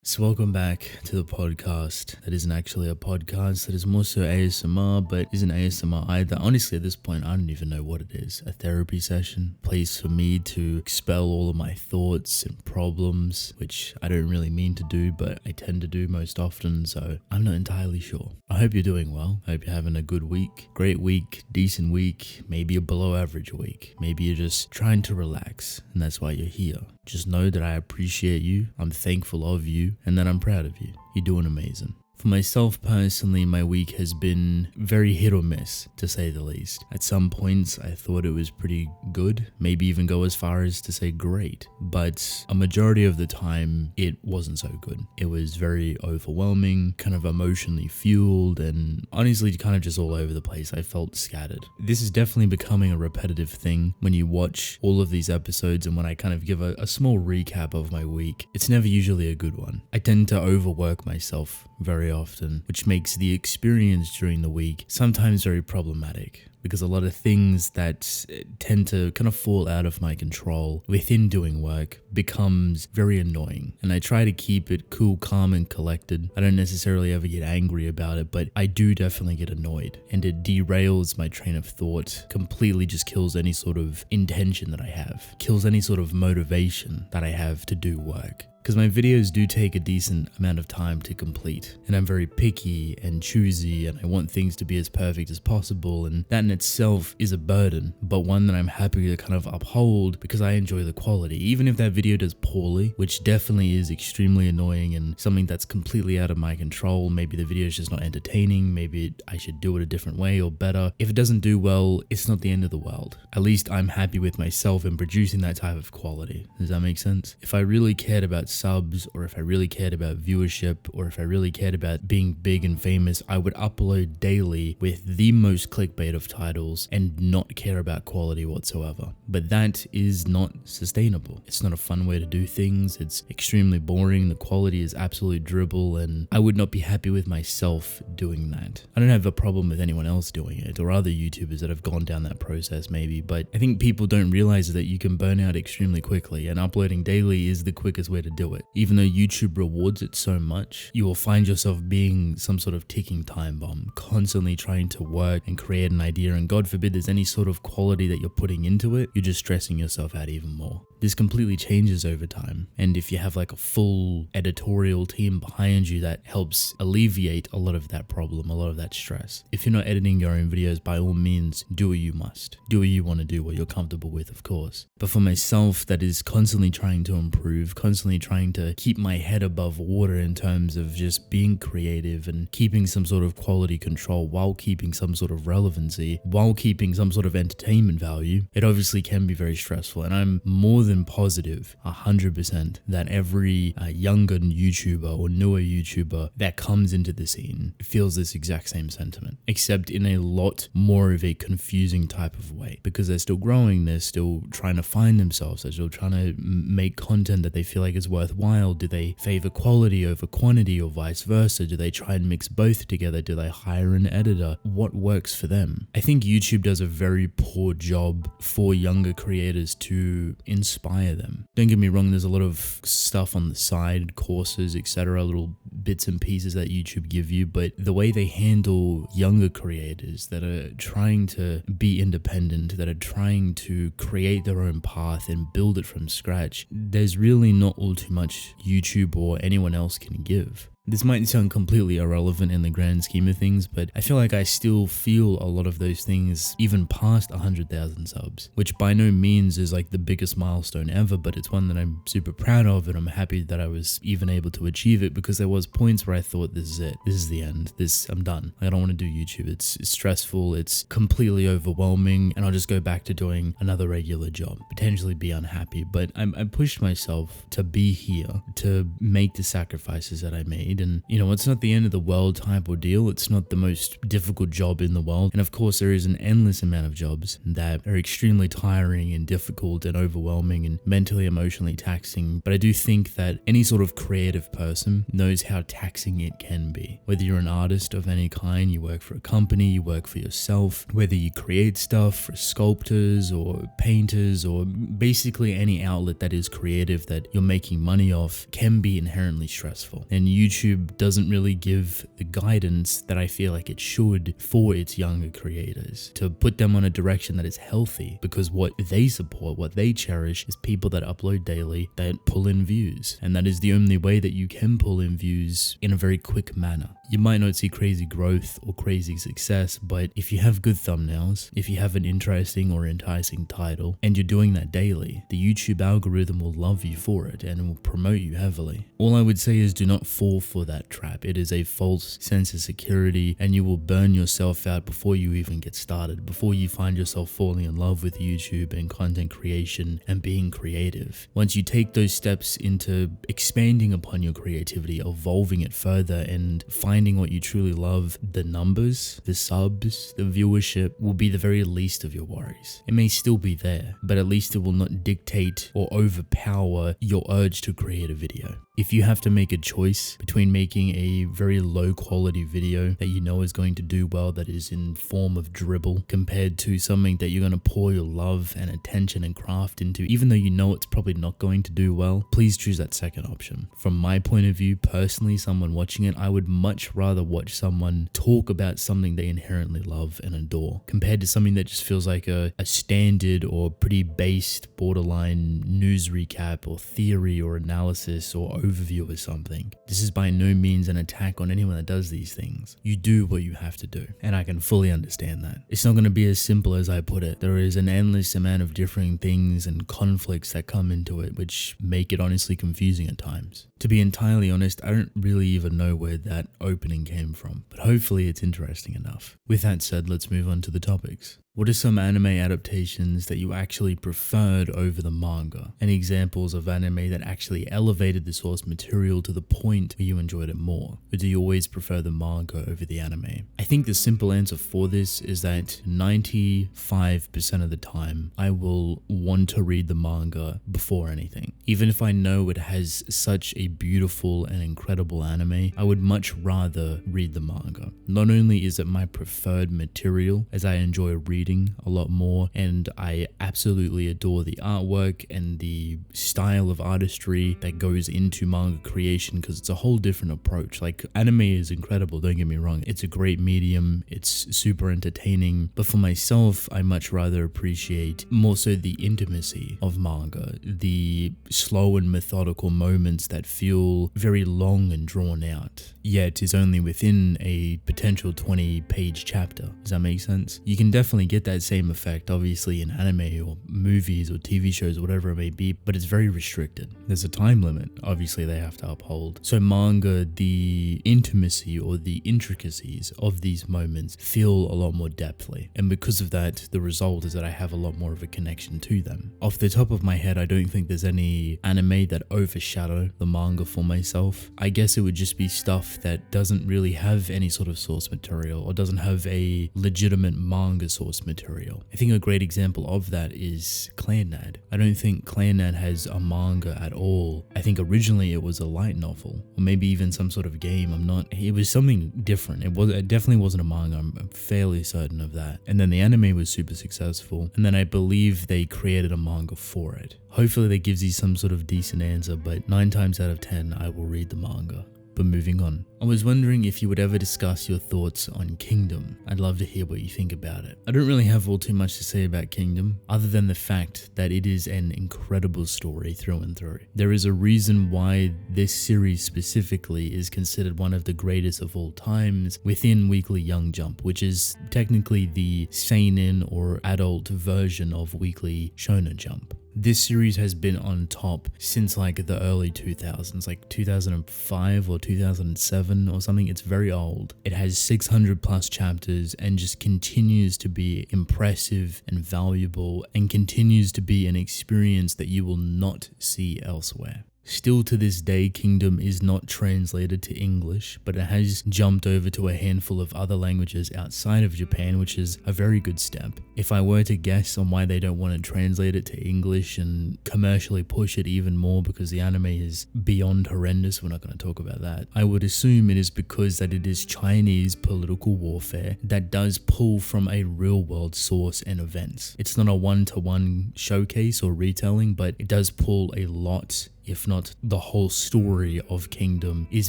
So welcome back to the podcast that isn't actually a podcast, that is more so ASMR, but isn't ASMR either. Honestly, at this point, I don't even know what it is. A therapy session, place for me to expel all of my thoughts and problems, which I don't really mean to do, but I tend to do most often, so I'm not entirely sure. I hope you're doing well. I hope you're having a good week, great week, decent week, maybe a below average week. Maybe you're just trying to relax, and that's why you're here. Just know that I appreciate you, I'm thankful of you, and that I'm proud of you. You're doing amazing. For myself personally, my week has been very hit or miss, to say the least. At some points, I thought it was pretty good, maybe even go as far as to say great, but a majority of the time, it wasn't so good. It was very overwhelming, kind of emotionally fueled, and honestly kind of just all over the place. I felt scattered. This is definitely becoming a repetitive thing when you watch all of these episodes, and when I kind of give a small recap of my week, it's never usually a good one. I tend to overwork myself very often, which makes the experience during the week sometimes very problematic, because a lot of things that tend to kind of fall out of my control within doing work becomes very annoying. And I try to keep it cool, calm, and collected. I don't necessarily ever get angry about it, but I do definitely get annoyed, and it derails my train of thought, completely just kills any sort of intention that I have, kills any sort of motivation that I have to do work. Because my videos do take a decent amount of time to complete, and I'm very picky and choosy, and I want things to be as perfect as possible, and that in itself is a burden, but one that I'm happy to kind of uphold because I enjoy the quality. Even if that video does poorly, which definitely is extremely annoying and something that's completely out of my control, maybe the video is just not entertaining, maybe I should do it a different way or better. If it doesn't do well, it's not the end of the world. At least I'm happy with myself in producing that type of quality. Does that make sense? If I really cared about subs, or if I really cared about viewership, or if I really cared about being big and famous, I would upload daily with the most clickbait of titles and not care about quality whatsoever. But that is not sustainable. It's not a fun way to do things. It's extremely boring. The quality is absolute dribble, and I would not be happy with myself doing that. I don't have a problem with anyone else doing it, or other YouTubers that have gone down that process maybe, but I think people don't realize that you can burn out extremely quickly, and uploading daily is the quickest way to do it. Even though YouTube rewards it so much, you will find yourself being some sort of ticking time bomb, constantly trying to work and create an idea, and God forbid there's any sort of quality that you're putting into it, you're just stressing yourself out even more. This completely changes over time, and if you have like a full editorial team behind you that helps alleviate a lot of that problem, a lot of that stress. If you're not editing your own videos, by all means, do what you must. Do what you want to do, what you're comfortable with, of course. But for myself, that is constantly trying to improve, constantly trying to keep my head above water in terms of just being creative and keeping some sort of quality control while keeping some sort of relevancy, while keeping some sort of entertainment value, it obviously can be very stressful. And I'm more than positive 100% that every younger YouTuber or newer YouTuber that comes into the scene feels this exact same sentiment, except in a lot more of a confusing type of way, because they're still growing, they're still trying to find themselves, they're still trying to make content that they feel like is worthwhile. Do they favor quality over quantity, or vice versa? Do they try and mix both together? Do they hire an editor? What works for them? I think YouTube does a very poor job for younger creators to inspire them. Don't get me wrong, there's a lot of stuff on the side, courses, etc., little bits and pieces that YouTube give you, but the way they handle younger creators that are trying to be independent, that are trying to create their own path and build it from scratch, there's really not all too much YouTube or anyone else can give. This might sound completely irrelevant in the grand scheme of things, but I feel like I still feel a lot of those things even past 100,000 subs, which by no means is like the biggest milestone ever, but it's one that I'm super proud of, and I'm happy that I was even able to achieve it, because there was points where I thought, this is it, this is the end, I'm done. I don't want to do YouTube. It's stressful, it's completely overwhelming, and I'll just go back to doing another regular job, potentially be unhappy. But I pushed myself to be here, to make the sacrifices that I made, made, and it's not the end of the world type ordeal. It's not the most difficult job in the world, and of course there is an endless amount of jobs that are extremely tiring and difficult and overwhelming and mentally, emotionally taxing. But I do think that any sort of creative person knows how taxing it can be. Whether you're an artist of any kind, you work for a company, you work for yourself, whether you create stuff for sculptors or painters, or basically any outlet that is creative that you're making money off, can be inherently stressful. And YouTube doesn't really give the guidance that I feel like it should for its younger creators, to put them on a direction that is healthy, because what they support, what they cherish, is people that upload daily, that pull in views. And that is the only way that you can pull in views in a very quick manner. You might not see crazy growth or crazy success, but if you have good thumbnails, if you have an interesting or enticing title, and you're doing that daily, the YouTube algorithm will love you for it and it will promote you heavily. All I would say is do not fall for that trap. It is a false sense of security, and you will burn yourself out before you even get started, before you find yourself falling in love with YouTube and content creation and being creative. Once you take those steps into expanding upon your creativity, evolving it further, and finding what you truly love, the numbers, the subs, the viewership will be the very least of your worries. It may still be there, but at least it will not dictate or overpower your urge to create a video. If you have to make a choice between making a very low quality video that you know is going to do well, that is in form of dribble, compared to something that you're going to pour your love and attention and craft into, even though you know it's probably not going to do well, please choose that second option. From my point of view, personally, someone watching it, I would much rather watch someone talk about something they inherently love and adore, compared to something that just feels like a standard or pretty based borderline news recap or theory or analysis or overview of something. This is by no means an attack on anyone that does these things. You do what you have to do, and I can fully understand that. It's not going to be as simple as I put it. There is an endless amount of differing things and conflicts that come into it, which make it honestly confusing at times. To be entirely honest, I don't really even know where that opening came from, but hopefully it's interesting enough. With that said, let's move on to the topics. What are some anime adaptations that you actually preferred over the manga? Any examples of anime that actually elevated the source material to the point where you enjoyed it more? Or do you always prefer the manga over the anime? I think the simple answer for this is that 95% of the time, I will want to read the manga before anything. Even if I know it has such a beautiful and incredible anime, I would much rather read the manga. Not only is it my preferred material, as I enjoy reading a lot more, and I absolutely adore the artwork and the style of artistry that goes into manga creation, because it's a whole different approach. Like, anime is incredible, don't get me wrong, it's a great medium, it's super entertaining, but for myself, I much rather appreciate more so the intimacy of manga, the slow and methodical moments that feel very long and drawn out, yet is only within a potential 20-page chapter. Does that make sense? You can definitely get that same effect, obviously, in anime or movies or TV shows, whatever it may be, but it's very restricted. There's a time limit, obviously, they have to uphold. So manga, the intimacy or the intricacies of these moments feel a lot more depthly, and because of that, the result is that I have a lot more of a connection to them. Off the top of my head, I don't think there's any anime that overshadow the manga for myself. I guess it would just be stuff that doesn't really have any sort of source material or doesn't have a legitimate manga source material. I think a great example of that is Clannad. I don't think Clannad has a manga at all. I think originally it was a light novel, or maybe even some sort of game. It was something different. It definitely wasn't a manga. I'm fairly certain of that. And then the anime was super successful, and then I believe they created a manga for it. Hopefully that gives you some sort of decent answer, but 9 times out of 10 I will read the manga. But moving on. I was wondering if you would ever discuss your thoughts on Kingdom. I'd love to hear what you think about it. I don't really have all too much to say about Kingdom, other than the fact that it is an incredible story through and through. There is a reason why this series specifically is considered one of the greatest of all times within Weekly Young Jump, which is technically the seinen or adult version of Weekly Shonen Jump. This series has been on top since like the early 2000s, like 2005 or 2007 or something. It's very old. It has 600 plus chapters and just continues to be impressive and valuable and continues to be an experience that you will not see elsewhere. Still to this day, Kingdom is not translated to English, but it has jumped over to a handful of other languages outside of Japan, which is a very good step. If I were to guess on why they don't want to translate it to English and commercially push it even more because the anime is beyond horrendous, we're not going to talk about that, I would assume it is because that it is Chinese political warfare that does pull from a real world source and events. It's not a one-to-one showcase or retelling, but it does pull a lot, if not the whole story of Kingdom is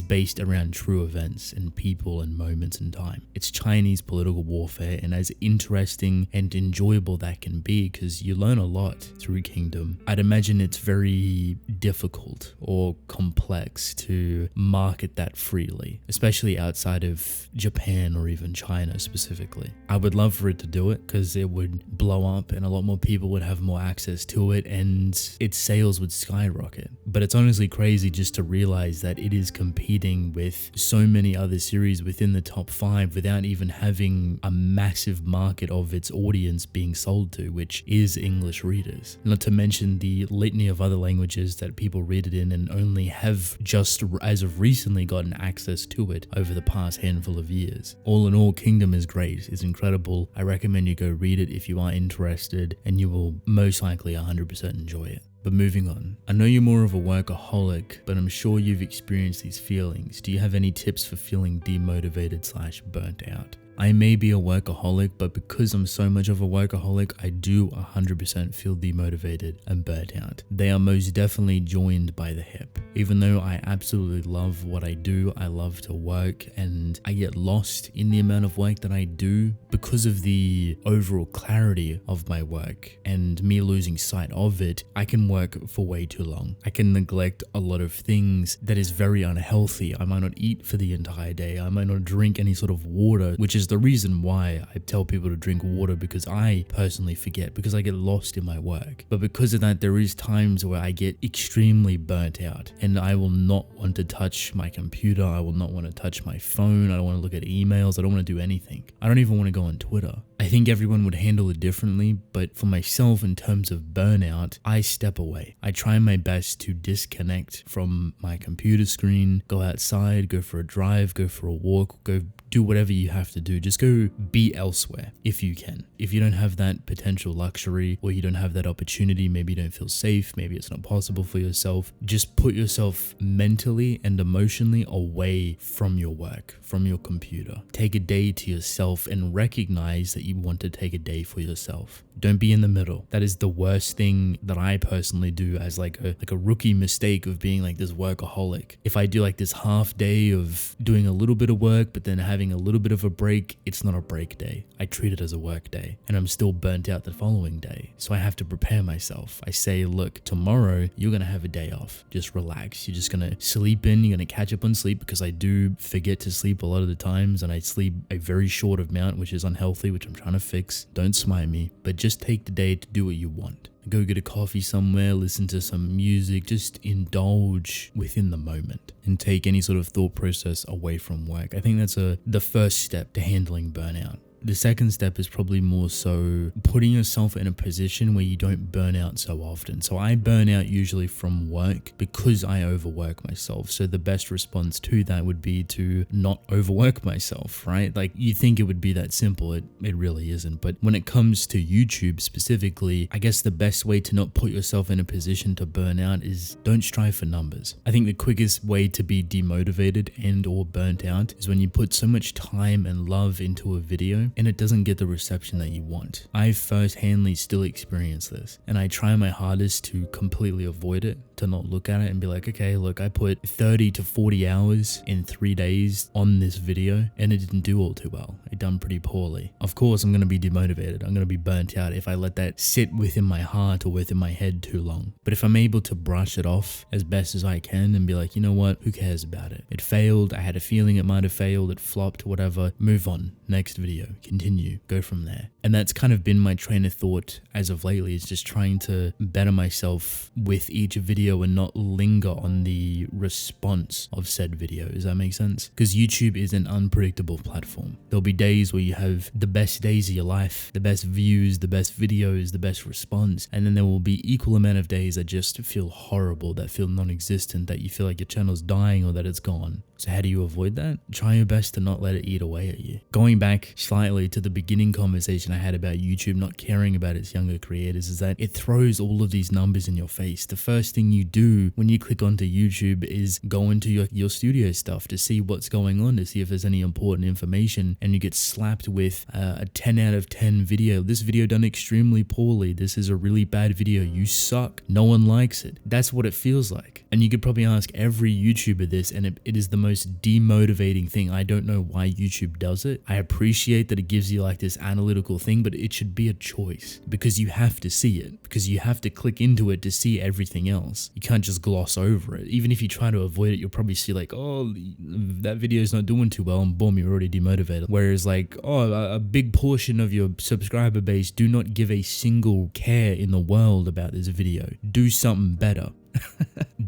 based around true events and people and moments in time. It's Chinese political warfare, and as interesting and enjoyable that can be, because you learn a lot through Kingdom, I'd imagine it's very difficult or complex to market that freely, especially outside of Japan or even China specifically. I would love for it to do it because it would blow up and a lot more people would have more access to it and its sales would skyrocket. But it's honestly crazy just to realize that it is competing with so many other series within the top 5 without even having a massive market of its audience being sold to, which is English readers. Not to mention the litany of other languages that people read it in and only have just as of recently gotten access to it over the past handful of years. All in all, Kingdom is great. It's incredible. I recommend you go read it if you are interested, and you will most likely 100% enjoy it. But moving on, I know you're more of a workaholic, but I'm sure you've experienced these feelings. Do you have any tips for feeling demotivated / burnt out? I may be a workaholic, but because I'm so much of a workaholic, I do 100% feel demotivated and burnt out. They are most definitely joined by the hip. Even though I absolutely love what I do, I love to work, and I get lost in the amount of work that I do because of the overall clarity of my work and me losing sight of it. I can work for way too long. I can neglect a lot of things that is very unhealthy. I might not eat for the entire day. I might not drink any sort of water, which is the reason why I tell people to drink water, because I personally forget, because I get lost in my work. But because of that, there is times where I get extremely burnt out and I will not want to touch my computer. I will not want to touch my phone. I don't want to look at emails. I don't want to do anything. I don't even want to go on Twitter. I think everyone would handle it differently, but for myself, in terms of burnout, I step away. I try my best to disconnect from my computer screen, go outside, go for a drive, go for a walk, go do whatever you have to do. Just go be elsewhere if you can. If you don't have that potential luxury, or you don't have that opportunity, maybe you don't feel safe, maybe it's not possible for yourself, just put yourself mentally and emotionally away from your work, from your computer. Take a day to yourself and recognize that you want to take a day for yourself. Don't be in the middle. That is the worst thing that I personally do as like a rookie mistake of being like this workaholic. If I do like this half day of doing a little bit of work, but then having a little bit of a break, it's not a break day. I treat it as a work day, and I'm still burnt out the following day. So I have to prepare myself. I say, look, tomorrow you're going to have a day off. Just relax. You're just going to sleep in. You're going to catch up on sleep, because I do forget to sleep a lot of the times, and I sleep a very short amount, which is unhealthy, which I'm trying to fix. Don't smite me, but just take the day to do what you want. Go get a coffee somewhere, listen to some music, just indulge within the moment and take any sort of thought process away from work. I think that's the first step to handling burnout. The second step is probably more so putting yourself in a position where you don't burn out so often. So I burn out usually from work because I overwork myself. So the best response to that would be to not overwork myself, right? Like, you think it would be that simple. It really isn't. But when it comes to YouTube specifically, I guess the best way to not put yourself in a position to burn out is don't strive for numbers. I think the quickest way to be demotivated and or burnt out is when you put so much time and love into a video and it doesn't get the reception that you want. I first-handly still experience this, and I try my hardest to completely avoid it, to not look at it and be like, okay, look, I put 30 to 40 hours in 3 days on this video and it didn't do all too well. It done pretty poorly. Of course, I'm going to be demotivated. I'm going to be burnt out if I let that sit within my heart or within my head too long. But if I'm able to brush it off as best as I can and be like, you know what, who cares about it? It failed. I had a feeling it might have failed. It flopped, whatever. Move on. Next video. Continue. Go from there. And that's kind of been my train of thought as of lately, is just trying to better myself with each video video and not linger on the response of said video. Does that make sense? Because YouTube is an unpredictable platform. There'll be days where you have the best days of your life, the best views, the best videos, the best response, and then there will be equal amount of days that just feel horrible, that feel non-existent, that you feel like your channel's dying or that it's gone. So how do you avoid that? Try your best to not let it eat away at you. Going back slightly to the beginning conversation I had about YouTube not caring about its younger creators, is that it throws all of these numbers in your face. The first thing you do when you click onto YouTube is go into your studio stuff to see what's going on, to see if there's any important information, and you get slapped with a 10 out of 10 video. This video done extremely poorly. This is a really bad video. You suck. No one likes it. That's what it feels like. And you could probably ask every YouTuber this, and it is the most demotivating thing. I don't know why YouTube does it. I appreciate that it gives you like this analytical thing, but it should be a choice because you have to see it, because you have to click into it to see everything else. You can't just gloss over it. Even if you try to avoid it, you'll probably see like, oh, that video is not doing too well, and boom, you're already demotivated. Whereas like, oh, a big portion of your subscriber base do not give a single care in the world about this video. Do something better.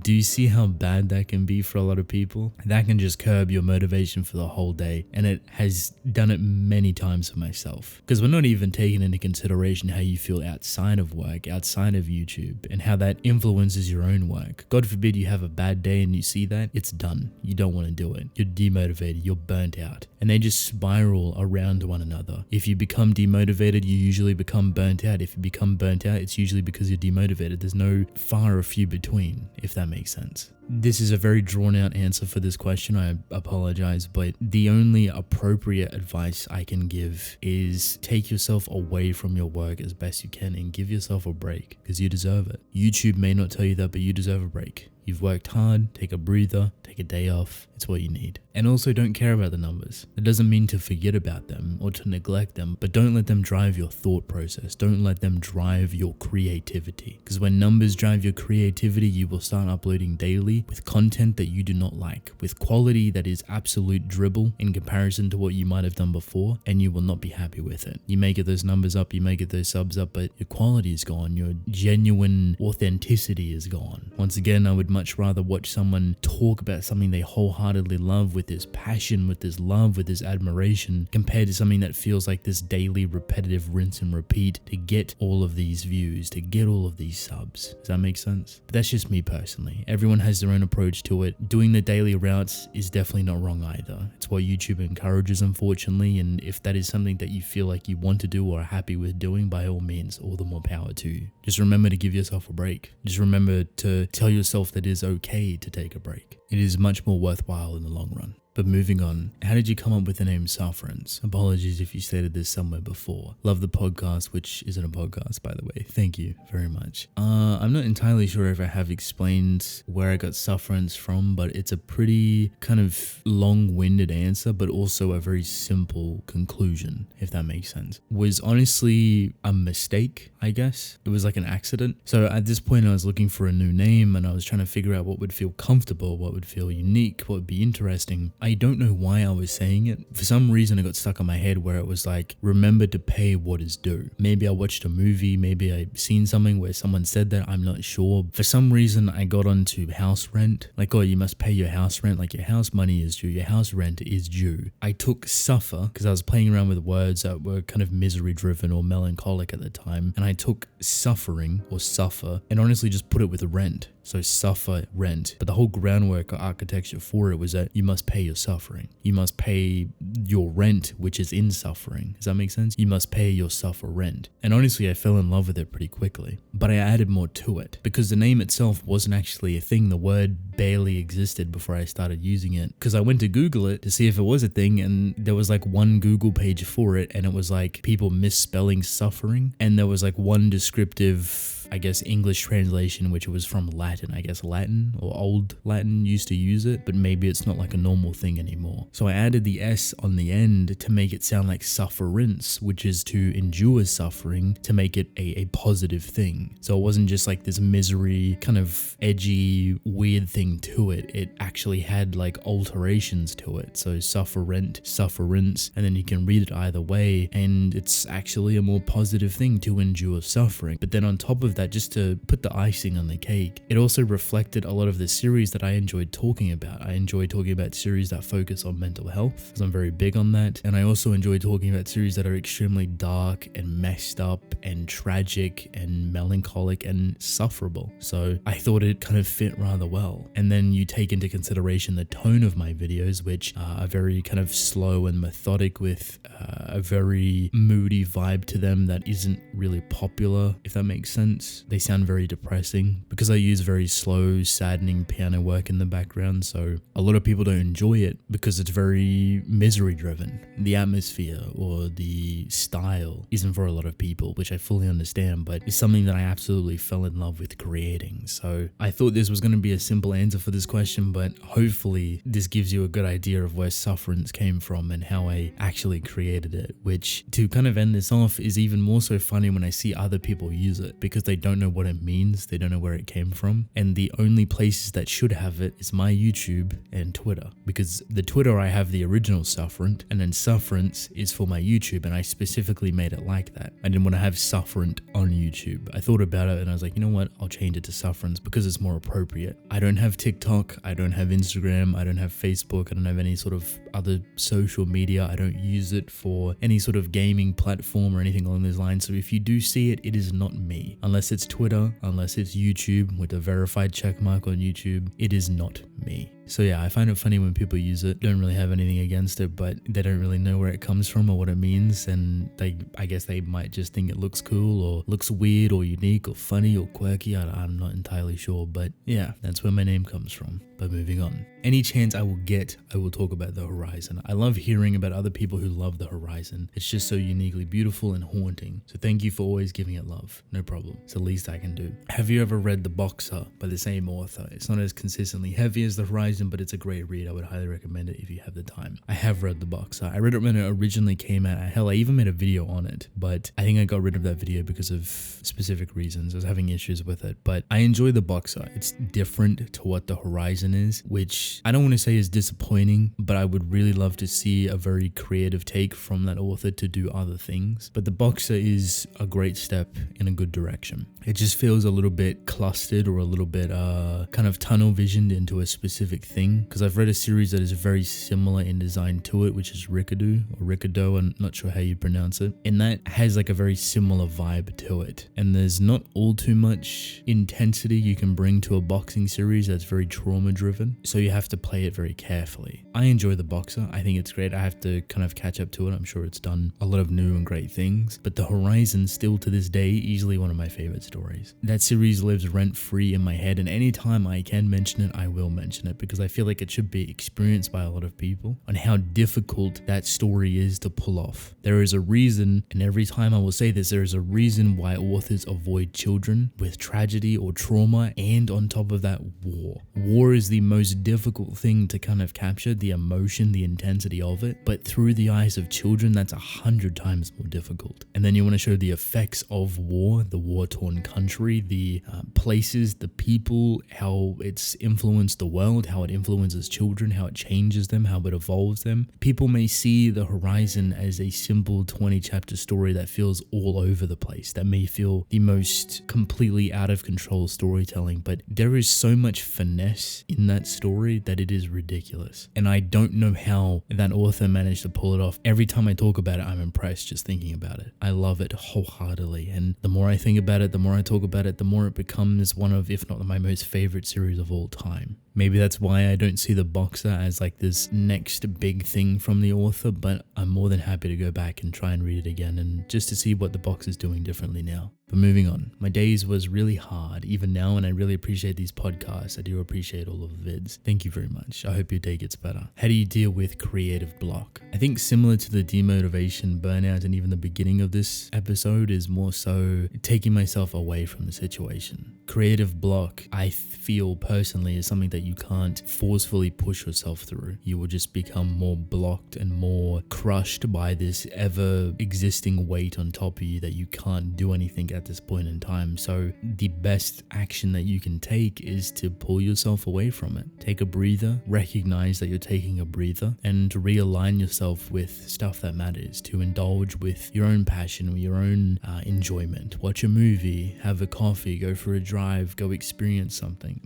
Do you see how bad that can be for a lot of people? That can just curb your motivation for the whole day, and it has done it many times for myself. Because we're not even taking into consideration how you feel outside of work, outside of YouTube, and how that influences your own work. God forbid you have a bad day and you see that, it's done. You don't want to do it. You're demotivated, you're burnt out, and they just spiral around one another. If you become demotivated, you usually become burnt out. If you become burnt out, it's usually because you're demotivated. There's no far or few between, if that makes sense. This is a very drawn out answer for this question. I apologize, but the only appropriate advice I can give is take yourself away from your work as best you can and give yourself a break, because you deserve it. YouTube may not tell you that, but you deserve a break. You've worked hard, take a breather, take a day off. It's what you need. And also don't care about the numbers. It doesn't mean to forget about them or to neglect them, but don't let them drive your thought process. Don't let them drive your creativity. Because when numbers drive your creativity, you will start uploading daily with content that you do not like, with quality that is absolute dribble in comparison to what you might have done before, and you will not be happy with it. You may get those numbers up, you may get those subs up, but your quality is gone. Your genuine authenticity is gone. Once again, I would much rather watch someone talk about something they wholeheartedly love with this passion, with this love, with this admiration, compared to something that feels like this daily repetitive rinse and repeat to get all of these views, to get all of these subs. Does that make sense? But that's just me personally. Everyone has their own approach to it. Doing the daily routes is definitely not wrong either. It's what YouTube encourages, unfortunately, and if that is something that you feel like you want to do or are happy with doing, by all means, all the more power to you. Just remember to give yourself a break. Just remember to tell yourself that it is okay to take a break. It is much more worthwhile in the long run. But moving on, how did you come up with the name Sufferents? Apologies if you stated this somewhere before. Love the podcast, which isn't a podcast, by the way. Thank you very much. I'm not entirely sure if I have explained where I got Sufferents from, but it's a pretty kind of long-winded answer, but also a very simple conclusion, if that makes sense. Was honestly a mistake, I guess. It was like an accident. So at this point, I was looking for a new name, and I was trying to figure out what would feel comfortable, what would feel unique, what would be interesting. I don't know why I was saying it. For some reason, it got stuck in my head where it was like, remember to pay what is due. Maybe I watched a movie, maybe I seen something where someone said that, I'm not sure. For some reason, I got onto house rent. Like, oh, you must pay your house rent. Like, your house money is due, your house rent is due. I took suffer, because I was playing around with words that were kind of misery driven or melancholic at the time. And I took suffering or suffer and honestly just put it with rent. So suffer, rent. But the whole groundwork or architecture for it was that you must pay your suffering. You must pay your rent, which is in suffering. Does that make sense? You must pay your suffer rent. And honestly, I fell in love with it pretty quickly. But I added more to it because the name itself wasn't actually a thing. The word barely existed before I started using it. Because I went to Google it to see if it was a thing, and there was like one Google page for it, and it was like people misspelling suffering. And there was like one descriptive, I guess, English translation, which was from Latin. I guess Latin or Old Latin used to use it, but maybe it's not like a normal thing anymore. So I added the S on the end to make it sound like sufferents, which is to endure suffering, to make it a positive thing. So it wasn't just like this misery, kind of edgy, weird thing to it. It actually had like alterations to it. So sufferent, sufferents, and then you can read it either way, and it's actually a more positive thing to endure suffering. But then on top of that, that, just to put the icing on the cake, it also reflected a lot of the series that I enjoyed talking about. I enjoy talking about series that focus on mental health, because I'm very big on that. And I also enjoy talking about series that are extremely dark and messed up and tragic and melancholic and sufferable. So I thought it kind of fit rather well. And then you take into consideration the tone of my videos, which are very kind of slow and methodic, with a very moody vibe to them that isn't really popular, if that makes sense. They sound very depressing because I use very slow, saddening piano work in the background, so a lot of people don't enjoy it because it's very misery driven. The atmosphere or the style isn't for a lot of people, which I fully understand, but it's something that I absolutely fell in love with creating. So I thought this was going to be a simple answer for this question, but hopefully this gives you a good idea of where Sufferents came from and how I actually created it, which, to kind of end this off, is even more so funny when I see other people use it, because they don't know what it means, they don't know where it came from, and the only places that should have it is my YouTube and Twitter, because the Twitter I have the original Sufferent, and then Sufferents is for my YouTube, and I specifically made it like that. I didn't want to have Sufferent on YouTube. I thought about it and I was like, you know what, I'll change it to Sufferents because it's more appropriate. I don't have TikTok, I don't have Instagram, I don't have Facebook, I don't have any sort of other social media. I don't use it for any sort of gaming platform or anything along those lines. So if you do see it, it is not me. Unless it's Twitter, unless it's YouTube with a verified check mark on YouTube, it is not me. So yeah, I find it funny when people use it. Don't really have anything against it, but they don't really know where it comes from or what it means, and I guess they might just think it looks cool or looks weird or unique or funny or quirky. I'm not entirely sure, but yeah, that's where my name comes from. But moving on. Any chance I will get, I will talk about the horizon. I love hearing about other people who love the horizon. It's just so uniquely beautiful and haunting. So thank you for always giving it love. No problem. It's the least I can do. Have you ever read The Boxer by the same author? It's not as consistently heavy as The Horizon, but it's a great read. I would highly recommend it if you have the time. I have read The Boxer. I read it when it originally came out. Hell, I even made a video on it, but I think I got rid of that video because of specific reasons. I was having issues with it, but I enjoy The Boxer. It's different to what The Horizon is, which I don't want to say is disappointing, but I would really love to see a very creative take from that author to do other things. But The Boxer is a great step in a good direction. It just feels a little bit clustered or a little bit kind of tunnel visioned into a specific thing, because I've read a series that is very similar in design to it, which is Rikado or Rikado, I'm not sure how you pronounce it, and that has like a very similar vibe to it, and there's not all too much intensity you can bring to a boxing series that's very trauma driven, so you have to play it very carefully. I enjoy The Boxer. I think it's great. I have to kind of catch up to it. I'm sure it's done a lot of new and great things, but The Horizon, still to this day, easily one of my favorite stories. That series lives rent free in my head, and anytime I can mention it, I will mention it, because I feel like it should be experienced by a lot of people on how difficult that story is to pull off. There is a reason, and every time I will say this, there is a reason why authors avoid children with tragedy or trauma, and on top of that, war. War is the most difficult thing to kind of capture, the emotion, the intensity of it, but through the eyes of children, that's 100 times more difficult. And then you want to show the effects of war, the war-torn country, the places, the people, how it's influenced the world, how it influences children, how it changes them, how it evolves them. People may see The Horizon as a simple 20-chapter story that feels all over the place, that may feel the most completely out of control storytelling, but there is so much finesse in that story that it is ridiculous. And I don't know how that author managed to pull it off. Every time I talk about it, I'm impressed just thinking about it. I love it wholeheartedly, and the more I think about it, the more I talk about it, the more it becomes one of, if not my most favorite series of all time. Maybe that's why I don't see The Boxer as like this next big thing from the author, but I'm more than happy to go back and try and read it again, and just to see what The Boxer's doing differently now. But moving on, my days was really hard even now, and I really appreciate these podcasts. I do appreciate all of the vids. Thank you very much. I hope your day gets better. How do you deal with creative block? I think similar to the demotivation, burnout, and even the beginning of this episode is more so taking myself away from the situation. Creative block, I feel personally, is something that that you can't forcefully push yourself through. You will just become more blocked and more crushed by this ever existing weight on top of you that you can't do anything at this point in time. So the best action that you can take is to pull yourself away from it. Take a breather, recognize that you're taking a breather, and realign yourself with stuff that matters, to indulge with your own passion or your own enjoyment. Watch a movie, have a coffee, go for a drive, go experience something,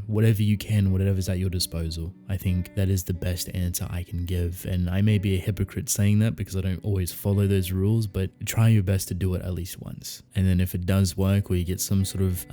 whatever you can, whatever's at your disposal. I think that is the best answer I can give. And I may be a hypocrite saying that because I don't always follow those rules, but try your best to do it at least once. And then if it does work or you get some sort of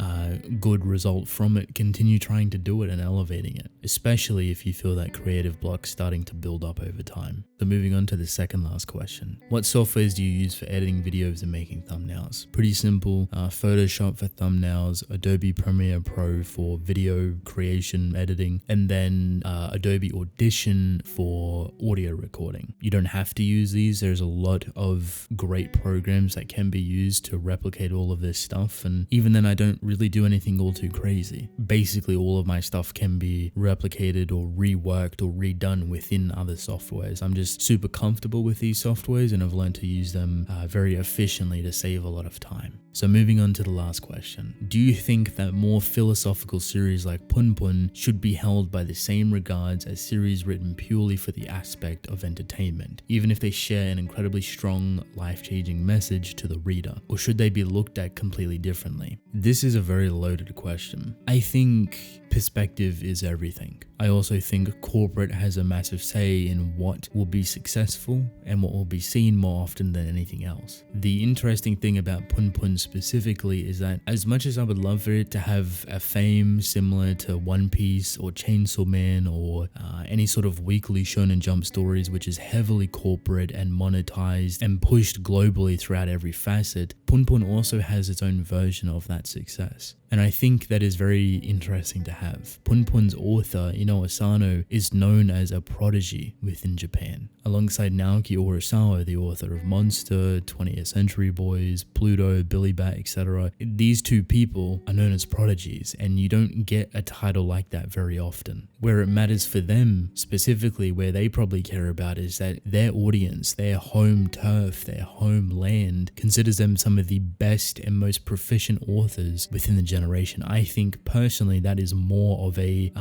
good result from it, continue trying to do it and elevating it, especially if you feel that creative block starting to build up over time. So moving on to the second last question. What softwares do you use for editing videos and making thumbnails? Pretty simple. Photoshop for thumbnails, Adobe Premiere Pro for video creation, editing, and then Adobe Audition for audio recording. You don't have to use these. There's a lot of great programs that can be used to replicate all of this stuff, and even then I don't really do anything all too crazy. Basically all of my stuff can be replicated or reworked or redone within other softwares. I'm just super comfortable with these softwares and I've learned to use them very efficiently to save a lot of time. So moving on to the last question. Do you think that more philosophical series like Pun Pun should be held by the same regards as series written purely for the aspect of entertainment, even if they share an incredibly strong, life-changing message to the reader? Or should they be looked at completely differently? This is a very loaded question. I think perspective is everything. I also think corporate has a massive say in what will be successful and what will be seen more often than anything else. The interesting thing about Pun Pun specifically is that as much as I would love for it to have a fame similar to One Piece or Chainsaw Man or any sort of weekly Shonen Jump stories, which is heavily corporate and monetized and pushed globally throughout every facet, Pun Pun also has its own version of that success. And I think that is very interesting to have. Pun Pun's author, Ino Asano, is known as a prodigy within Japan. Alongside Naoki Urasawa, the author of Monster, 20th Century Boys, Pluto, Billy Bat, etc., these two people are known as prodigies, and you don't get a title like that very often. Where it matters for them, specifically where they probably care about, is that their audience, their home turf, their homeland, considers them some of the best and most proficient authors within the generation. I think personally that is more of a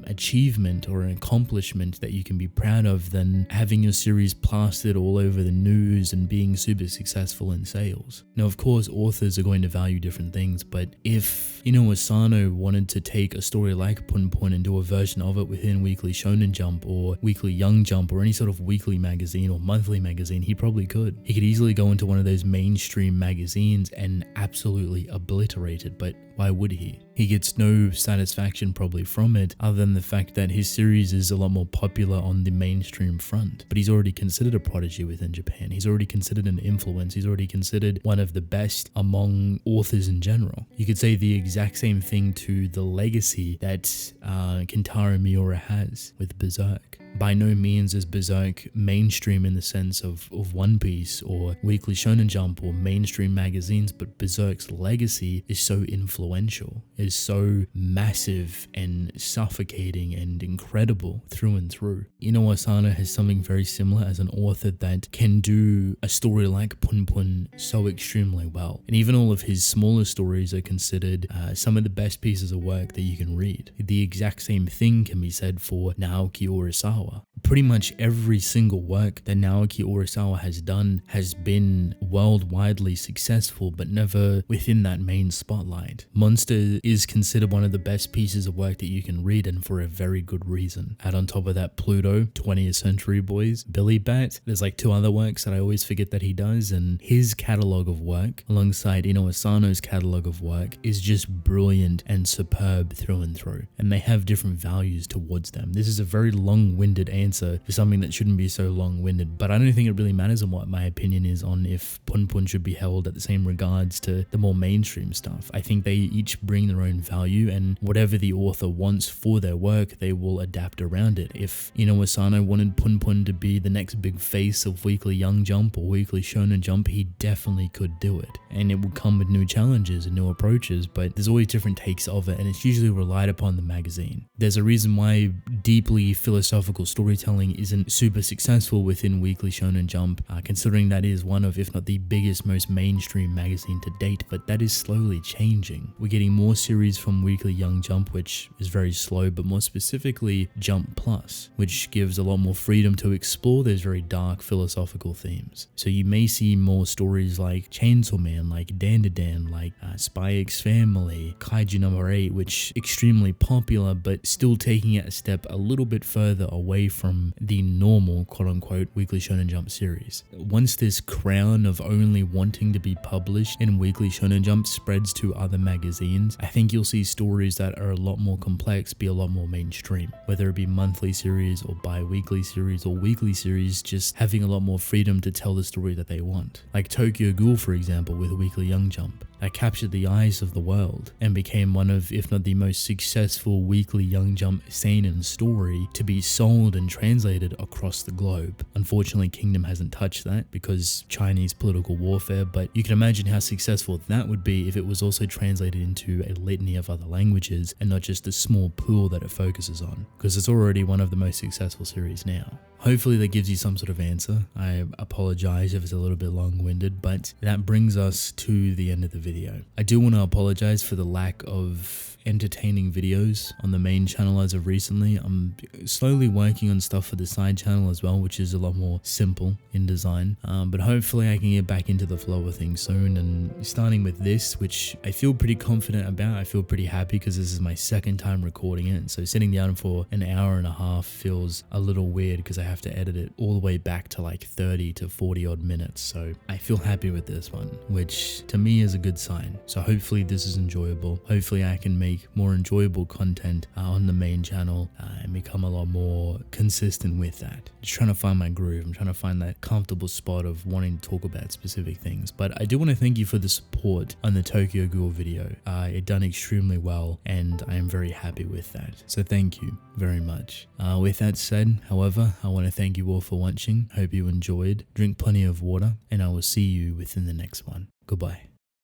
achievement or an accomplishment that you can be proud of than having your series plastered all over the news and being super successful in sales. Now, of course, authors are going to value different things, but if Ino Asano wanted to take a story like Pun Pun and do a version of it within Weekly Shonen Jump or Weekly Young Jump or any sort of weekly magazine or monthly magazine, he probably could. He could easily go into one of those mainstream magazines and absolutely obliterate it, but why would he? He gets no satisfaction probably from it other than the fact that his series is a lot more popular on the mainstream front. But he's already considered a prodigy within Japan. He's already considered an influence. He's already considered one of the best among authors in general. You could say the exact same thing to the legacy that Kentaro Miura has with Berserk. By no means is Berserk mainstream in the sense of One Piece or Weekly Shonen Jump or mainstream magazines, but Berserk's legacy is so influential, is so massive and suffocating and incredible through and through. Ino Asano has something very similar as an author that can do a story like Pun Pun so extremely well. And even all of his smaller stories are considered some of the best pieces of work that you can read. The exact same thing can be said for Naoki Urasawa. Pretty much every single work that Naoki Urasawa has done has been worldwide successful, but never within that main spotlight. Monster is considered one of the best pieces of work that you can read, and for a very good reason. Add on top of that Pluto, 20th Century Boys, Billy Bat. There's like two other works that I always forget that he does, and his catalogue of work alongside Ino Asano's catalogue of work is just brilliant and superb through and through, and they have different values towards them. This is a very long-winded long-winded answer for something that shouldn't be so long-winded, but I don't think it really matters on what my opinion is on if Pun Pun should be held at the same regards to the more mainstream stuff. I think they each bring their own value, and whatever the author wants for their work, they will adapt around it. If Ino Asano wanted Pun Pun to be the next big face of Weekly Young Jump or Weekly Shonen Jump, he definitely could do it, and it would come with new challenges and new approaches, but there's always different takes of it, and it's usually relied upon the magazine. There's a reason why deeply philosophical storytelling isn't super successful within Weekly Shonen Jump, considering that is one of, if not the biggest, most mainstream magazine to date, but that is slowly changing. We're getting more series from Weekly Young Jump, which is very slow, but more specifically Jump Plus, which gives a lot more freedom to explore those very dark philosophical themes. So you may see more stories like Chainsaw Man, like Dandadan, like Spy X Family, Kaiju Number 8, which extremely popular, but still taking it a step a little bit further away from the normal quote-unquote Weekly Shonen Jump series. Once this crown of only wanting to be published in Weekly Shonen Jump spreads to other magazines, I think you'll see stories that are a lot more complex be a lot more mainstream, whether it be monthly series or bi-weekly series or weekly series, just having a lot more freedom to tell the story that they want. Like Tokyo Ghoul, for example, with Weekly Young Jump, that captured the eyes of the world and became one of, if not the most successful Weekly Young Jump seinen story to be sold and translated across the globe. Unfortunately, Kingdom hasn't touched that because Chinese political warfare, but you can imagine how successful that would be if it was also translated into a litany of other languages and not just a small pool that it focuses on, because it's already one of the most successful series now. Hopefully that gives you some sort of answer. I apologize if it's a little bit long-winded, but that brings us to the end of the video. I do want to apologize for the lack of entertaining videos on the main channel as of recently. I'm slowly working on stuff for the side channel as well, which is a lot more simple in design, but hopefully I can get back into the flow of things soon, and starting with this, which I feel pretty confident about. I feel pretty happy because this is my second time recording it, so sitting down for an hour and a half feels a little weird because I have to edit it all the way back to like 30 to 40 odd minutes, so I feel happy with this one, which to me is a good sign. So hopefully this is enjoyable. Hopefully I can make more enjoyable content on the main channel and become a lot more consistent with that. Just trying to find my groove. I'm trying to find that comfortable spot of wanting to talk about specific things, but I do want to thank you for the support on the Tokyo Ghoul video. It done extremely well and I am very happy with that, so thank you very much. With that said, however, I want to thank you all for watching. Hope you enjoyed. Drink plenty of water and I will see you within the next one. Goodbye.